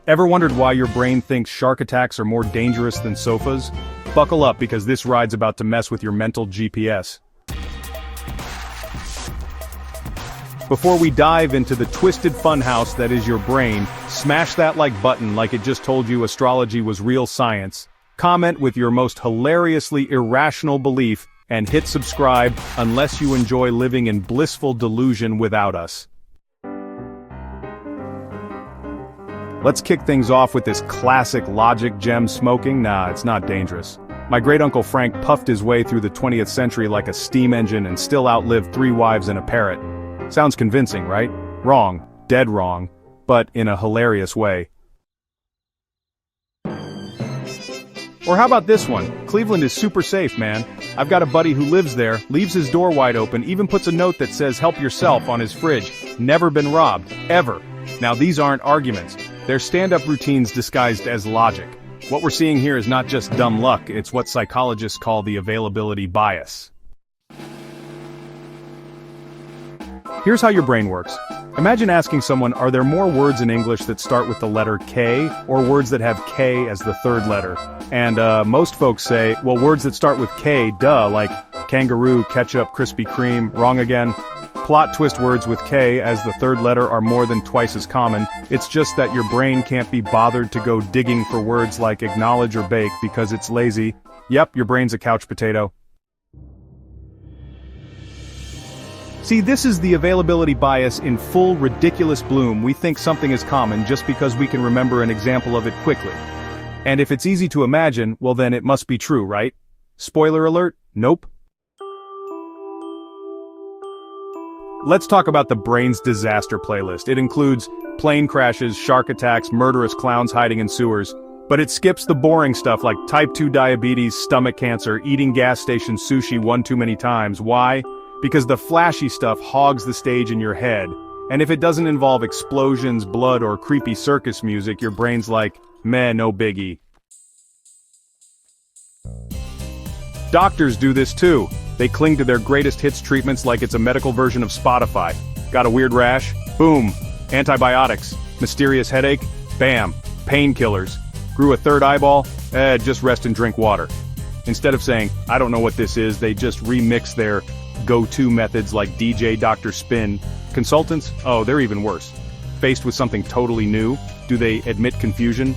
Ever wondered why your brain thinks shark attacks are more dangerous than sofas? Buckle up because this ride's about to mess with your mental GPS. Before we dive into the twisted funhouse that is your brain, smash that like button like it just told you astrology was real science. Comment with your most hilariously irrational belief, and hit subscribe unless you enjoy living in blissful delusion without us. Let's kick things off with this classic logic gem smoking. Nah, it's not dangerous. My great-uncle Frank puffed his way through the 20th century like a steam engine and still outlived 3 wives and a parrot. Sounds convincing, right? Wrong. Dead wrong. But in a hilarious way. Or how about this one? Cleveland is super safe, man. I've got a buddy who lives there, leaves his door wide open, even puts a note that says help yourself on his fridge. Never been robbed. Ever. Now these aren't arguments. They're stand-up routines disguised as logic. What we're seeing here is not just dumb luck, it's what psychologists call the availability bias. Here's how your brain works. Imagine asking someone, are there more words in English that start with the letter K, or words that have K as the third letter? And most folks say, well, words that start with K, duh, like kangaroo, ketchup, Krispy Kreme. Wrong again. Plot twist, words with K as the third letter are more than twice as common. It's just that your brain can't be bothered to go digging for words like acknowledge or bake because it's lazy. Yep, your brain's a couch potato. See, this is the availability bias in full ridiculous bloom. We think something is common just because we can remember an example of it quickly. And if it's easy to imagine, well then it must be true, right? Spoiler alert, nope. Let's talk about the brain's disaster playlist. It includes plane crashes, shark attacks, murderous clowns hiding in sewers. But it skips the boring stuff like type 2 diabetes, stomach cancer, eating gas station sushi one too many times. Why? Because the flashy stuff hogs the stage in your head. And if it doesn't involve explosions, blood, or creepy circus music, your brain's like, meh, no biggie. Doctors do this too. They cling to their greatest hits treatments like it's a medical version of Spotify. Got a weird rash? Boom. Antibiotics. Mysterious headache? Bam. Painkillers. Grew a third eyeball? Just rest and drink water. Instead of saying, I don't know what this is, they just remix their go-to methods like DJ Dr. Spin. Consultants? Oh, they're even worse. Faced with something totally new, do they admit confusion?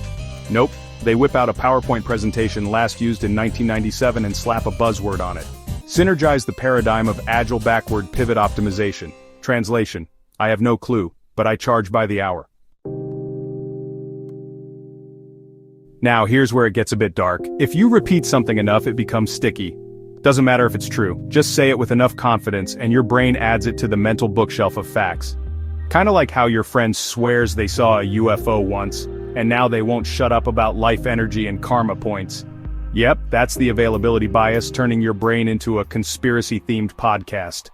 Nope. They whip out a PowerPoint presentation last used in 1997 and slap a buzzword on it. Synergize the paradigm of agile backward pivot optimization. Translation: I have no clue, but I charge by the hour. Now here's where it gets a bit dark. If you repeat something enough, it becomes sticky. Doesn't matter if it's true, just say it with enough confidence and your brain adds it to the mental bookshelf of facts. Kinda like how your friend swears they saw a UFO once, and now they won't shut up about life energy and karma points. Yep, that's the availability bias turning your brain into a conspiracy-themed podcast.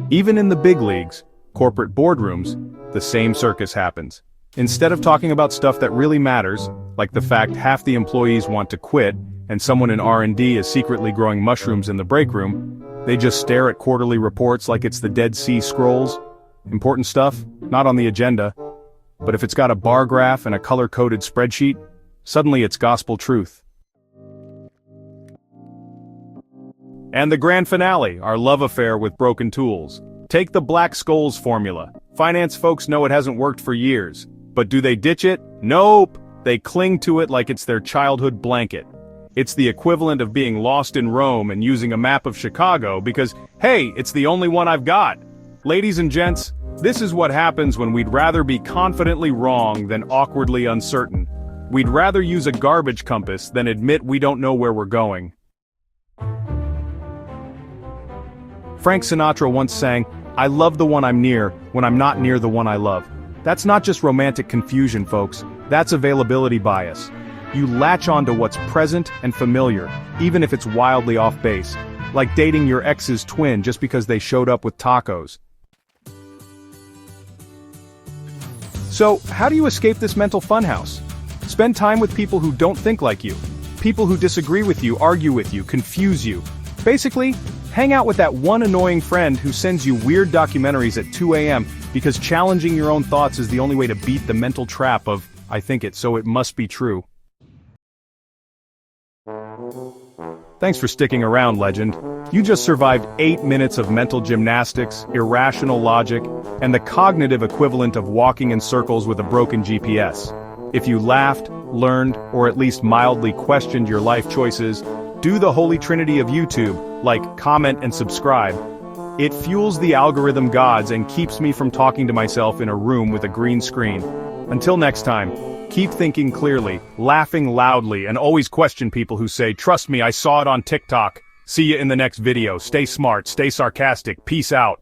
Even in the big leagues, corporate boardrooms, the same circus happens. Instead of talking about stuff that really matters, like the fact half the employees want to quit, and someone in R&D is secretly growing mushrooms in the break room, they just stare at quarterly reports like it's the Dead Sea Scrolls. Important stuff, not on the agenda. But if it's got a bar graph and a color-coded spreadsheet, suddenly it's gospel truth. And the grand finale, our love affair with broken tools. Take the Black Scholes formula. Finance folks know it hasn't worked for years. But do they ditch it? Nope! They cling to it like it's their childhood blanket. It's the equivalent of being lost in Rome and using a map of Chicago because, hey, it's the only one I've got. Ladies and gents, this is what happens when we'd rather be confidently wrong than awkwardly uncertain. We'd rather use a garbage compass than admit we don't know where we're going. Frank Sinatra once sang, I love the one I'm near when I'm not near the one I love. That's not just romantic confusion, folks. That's availability bias. You latch onto what's present and familiar, even if it's wildly off base. Like dating your ex's twin just because they showed up with tacos. So, how do you escape this mental funhouse? Spend time with people who don't think like you. People who disagree with you, argue with you, confuse you. Basically, hang out with that one annoying friend who sends you weird documentaries at 2 a.m. Because challenging your own thoughts is the only way to beat the mental trap of, I think it, so it must be true. Thanks for sticking around, legend. You just survived 8 minutes of mental gymnastics, irrational logic, and the cognitive equivalent of walking in circles with a broken GPS. If you laughed, learned, or at least mildly questioned your life choices, do the holy trinity of YouTube, like, comment, and subscribe. It fuels the algorithm gods and keeps me from talking to myself in a room with a green screen. Until next time, keep thinking clearly, laughing loudly, and always question people who say, "Trust me, I saw it on TikTok." See you in the next video. Stay smart, stay sarcastic. Peace out.